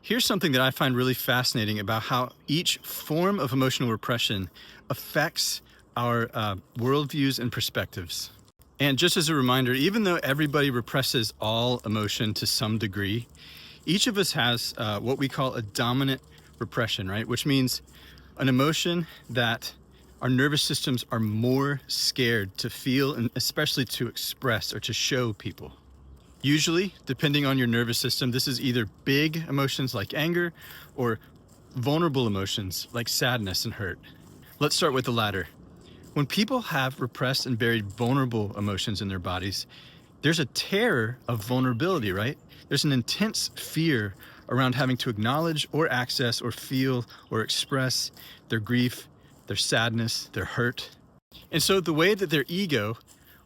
Here's something that I find really fascinating about how each form of emotional repression affects our worldviews and perspectives. And just as a reminder, even though everybody represses all emotion to some degree, each of us has what we call a dominant repression, right? Which means an emotion that our nervous systems are more scared to feel and especially to express or to show people. Usually, depending on your nervous system, this is either big emotions like anger or vulnerable emotions like sadness and hurt. Let's start with the latter. When people have repressed and buried vulnerable emotions in their bodies, there's a terror of vulnerability, right? There's an intense fear around having to acknowledge or access or feel or express their grief, their sadness, their hurt. And so the way that their ego,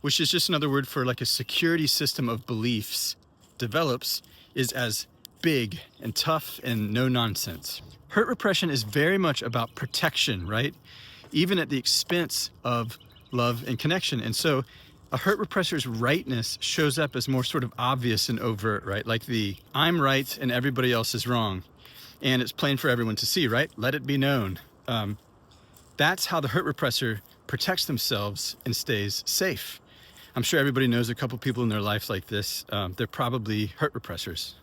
which is just another word for like a security system of beliefs, develops is as big and tough and no nonsense. Hurt repression is very much about protection, right? Even at the expense of love and connection. And so a hurt repressor's rightness shows up as more sort of obvious and overt, right? Like the I'm right and everybody else is wrong. And it's plain for everyone to see, right? Let it be known. That's how the hurt repressor protects themselves and stays safe. I'm sure everybody knows a couple people in their life like this. They're probably hurt repressors.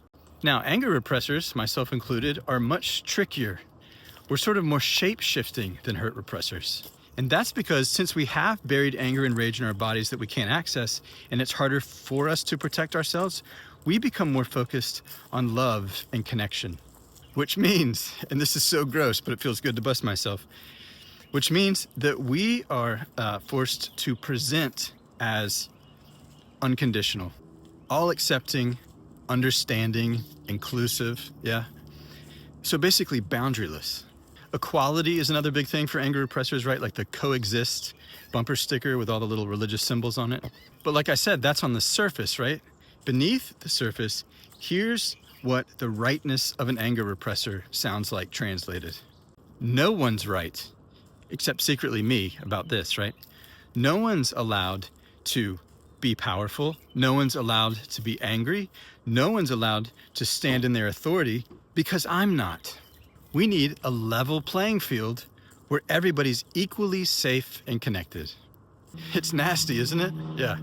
Now, anger repressors, myself included, are much trickier. We're sort of more shape-shifting than hurt repressors. And that's because since we have buried anger and rage in our bodies that we can't access, and it's harder for us to protect ourselves, we become more focused on love and connection. Which means, and this is so gross, but it feels good to bust myself, which means that we are forced to present as unconditional, all accepting, understanding, inclusive, yeah? So basically boundaryless. Equality is another big thing for anger repressors, right? Like the coexist bumper sticker with all the little religious symbols on it. But like I said, that's on the surface, right? Beneath the surface, here's what the rightness of an anger repressor sounds like translated. No one's right, except secretly me, about this, right? No one's allowed to be powerful. No one's allowed to be angry. No one's allowed to stand in their authority because I'm not. We need a level playing field where everybody's equally safe and connected. It's nasty, isn't it? Yeah.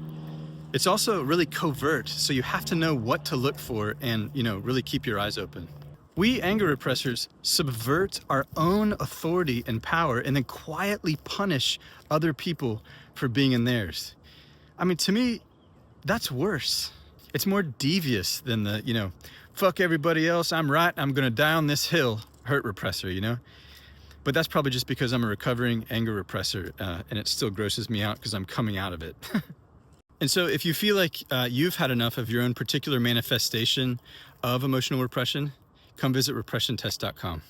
It's also really covert, so you have to know what to look for and, really keep your eyes open. We anger repressors subvert our own authority and power and then quietly punish other people for being in theirs. I mean, to me, that's worse. It's more devious than the, fuck everybody else, I'm right, I'm gonna die on this hill, hurt repressor, But that's probably just because I'm a recovering anger repressor and it still grosses me out because I'm coming out of it. And so if you feel like you've had enough of your own particular manifestation of emotional repression, come visit repressiontest.com.